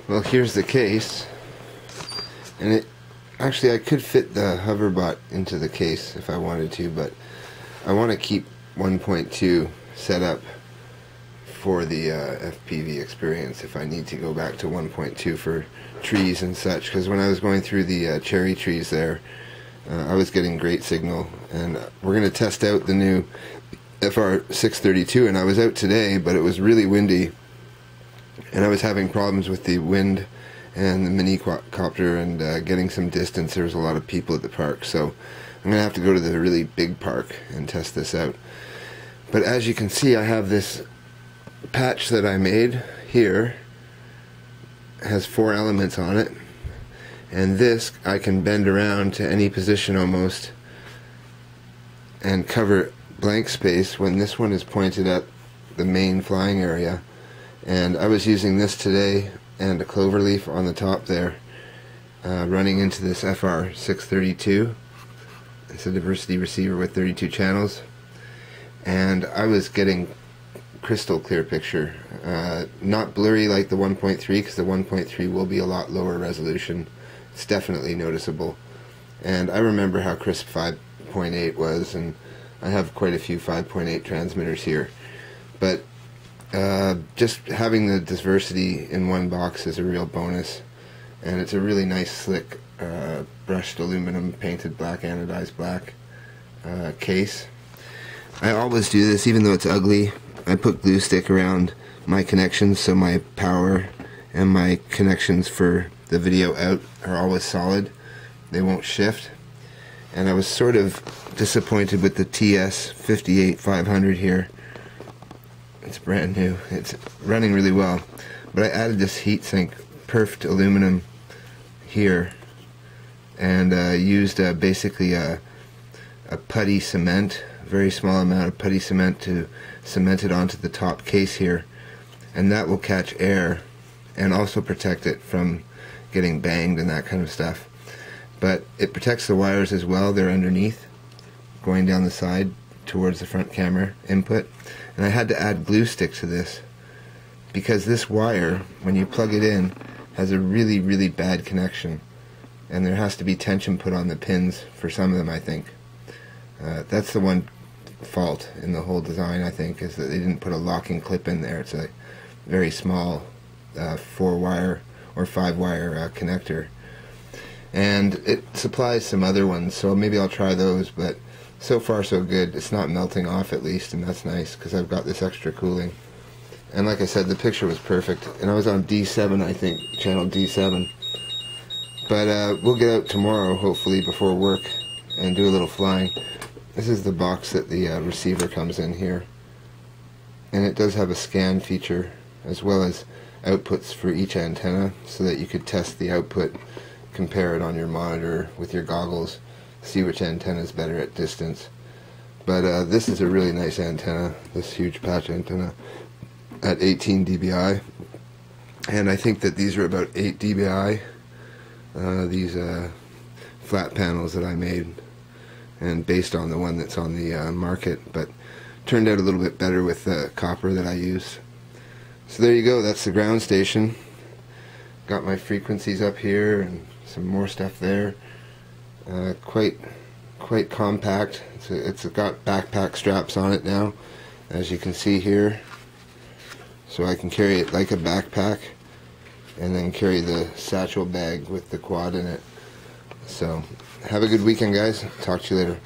Well, here's the case, and it actually, I could fit the hoverbot into the case if I wanted to, but I want to keep 1.2 set up for the FPV experience if I need to go back to 1.2 for trees and such, because when I was going through the cherry trees there, I was getting great signal, and we're going to test out the new FR632, and I was out today, but it was really windy, and I was having problems with the wind and the mini copter and getting some distance. There was a lot of people at the park, so I'm going to have to go to the really big park and test this out. But as you can see, I have this patch that I made here. It has 4 elements on it, and this I can bend around to any position almost and cover blank space when this one is pointed at the main flying area. And I was using this today and a clover leaf on the top there, running into this FR632. It's a diversity receiver with 32 channels, and I was getting crystal clear picture, not blurry like the 1.3, because the 1.3 will be a lot lower resolution. It's definitely noticeable, and I remember how crisp 5.8 was, and I have quite a few 5.8 transmitters here, but just having the diversity in one box is a real bonus, and it's a really nice slick brushed aluminum painted black, anodized black case. I always do this even though it's ugly. I put glue stick around my connections so my power and my connections for the video out are always solid. They won't shift. And I was sort of disappointed with the T58500 here. It's brand new. It's running really well. But I added this heatsink perfed aluminum here and used basically a putty cement, a very small amount of putty cement to cement it onto the top case here, and that will catch air and also protect it from getting banged and that kind of stuff. But it protects the wires as well. They're underneath, going down the side towards the front camera input. And I had to add glue stick to this because this wire, when you plug it in, has a really, really bad connection, and there has to be tension put on the pins for some of them, I think. That's the one fault in the whole design, I think, is that they didn't put a locking clip in there. It's a very small 4-wire or 5-wire connector, and it supplies some other ones, so maybe I'll try those, but so far so good. It's not melting off, at least, and that's nice because I've got this extra cooling. And like I said, the picture was perfect, and I was on D7, I think, channel D7. But we'll get out tomorrow, hopefully, before work, and do a little flying. This is the box that the receiver comes in here, and it does have a scan feature as well as outputs for each antenna, so that you could test the output, compare it on your monitor with your goggles, see which antenna is better at distance. But this is a really nice antenna, this huge patch antenna at 18 dBi, and I think that these are about 8 dBi, these flat panels that I made, and based on the one that's on the market, but turned out a little bit better with the copper that I use. So there you go, that's the ground station. Got my frequencies up here and some more stuff there. Quite compact. It's got backpack straps on it now, as you can see here, so I can carry it like a backpack and then carry the satchel bag with the quad in it. So have a good weekend, guys. Talk to you later.